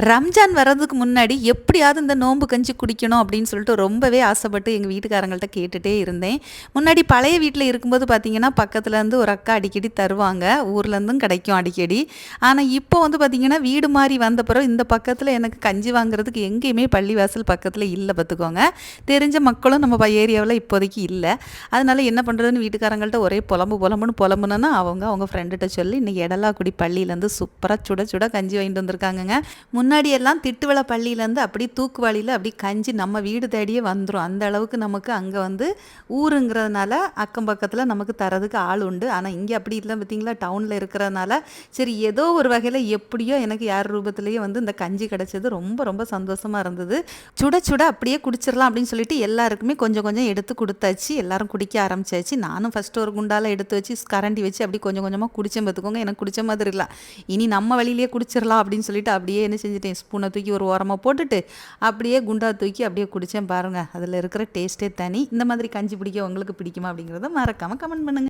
ரம்ஜான் வர்றதுக்கு முன்னாடி எப்படியாவது இந்த நோன்பு கஞ்சி குடிக்கணும் அப்படின்னு சொல்லிட்டு ரொம்பவே ஆசைப்பட்டு எங்கள் வீட்டுக்காரங்கள்ட்ட கேட்டுகிட்டே இருந்தேன். முன்னாடி பழைய வீட்டில் இருக்கும்போது பார்த்தீங்கன்னா பக்கத்துலேருந்து ஒரு அக்கா அடிக்கடி தருவாங்க, ஊர்லேருந்தும் கிடைக்கும் அடிக்கடி. ஆனால் இப்போ வந்து பார்த்திங்கன்னா வீடு மாறி வந்த பிறகு இந்த பக்கத்தில் எனக்கு கஞ்சி வாங்குறதுக்கு எங்கேயுமே பள்ளிவாசல் பக்கத்தில் இல்லை பார்த்துக்கோங்க. தெரிஞ்ச மக்களும் நம்ம ஏரியாவில் இப்போதைக்கு இல்லை. அதனால என்ன பண்ணுறதுன்னு வீட்டுக்காரங்கள்ட்ட ஒரே புலம்புனோன்னா அவங்க ஃப்ரெண்டுகிட்ட சொல்லி இன்றைக்கி எடலாக்குடி பள்ளியிலேருந்து சூப்பராக சுட சுட கஞ்சி வாங்கிட்டு வந்திருக்காங்கங்க. முன்னாடியெல்லாம் திட்டுவள பள்ளியிலேருந்து அப்படி தூக்குவாளியில் அப்படி கஞ்சி நம்ம வீடு தேடியே வந்துடும். அந்த அளவுக்கு நமக்கு அங்கே வந்து ஊருங்கிறதுனால அக்கம் பக்கத்தில் நமக்கு தரதுக்கு ஆள் உண்டு. ஆனால் இங்கே அப்படி இல்லை பார்த்திங்களா, டவுனில் இருக்கிறதுனால சரி ஏதோ ஒரு வகையில் எப்படியோ எனக்கு யார் ரூபத்துலேயே வந்து இந்த கஞ்சி கிடச்சது ரொம்ப ரொம்ப சந்தோஷமாக இருந்தது. சுட சுட அப்படியே குடிச்சிடலாம் அப்படின்னு சொல்லிட்டு எல்லாருக்குமே கொஞ்சம் கொஞ்சம் எடுத்து கொடுத்தாச்சு. எல்லாரும் குடிக்க ஆரம்பிச்சாச்சு. நானும் ஃபஸ்ட்டு ஒரு குண்டால் எடுத்து வச்சு கரண்டி வச்சு அப்படி கொஞ்சம் கொஞ்சமாக குடித்தேன் பார்த்துக்கோங்க. எனக்கு குடித்த மாதிரி இல்லை, இனி நம்ம வழியிலேயே குடிச்சிடலாம் அப்படின்னு சொல்லிட்டு அப்படியே என்ன செஞ்சுட்டேன், ஸ்பூனை தூக்கி ஒரு ஓரமாக போட்டுட்டு அப்படியே குண்டா தூக்கி அப்படியே குடித்தேன் பாருங்கள். அதில் இருக்கிற டேஸ்ட்டே தனி. இந்த மாதிரி கஞ்சி பிடிக்க உங்களுக்கு பிடிக்குமா அப்படிங்கிறத மறக்காமல் கமெண்ட் பண்ணுங்கள்.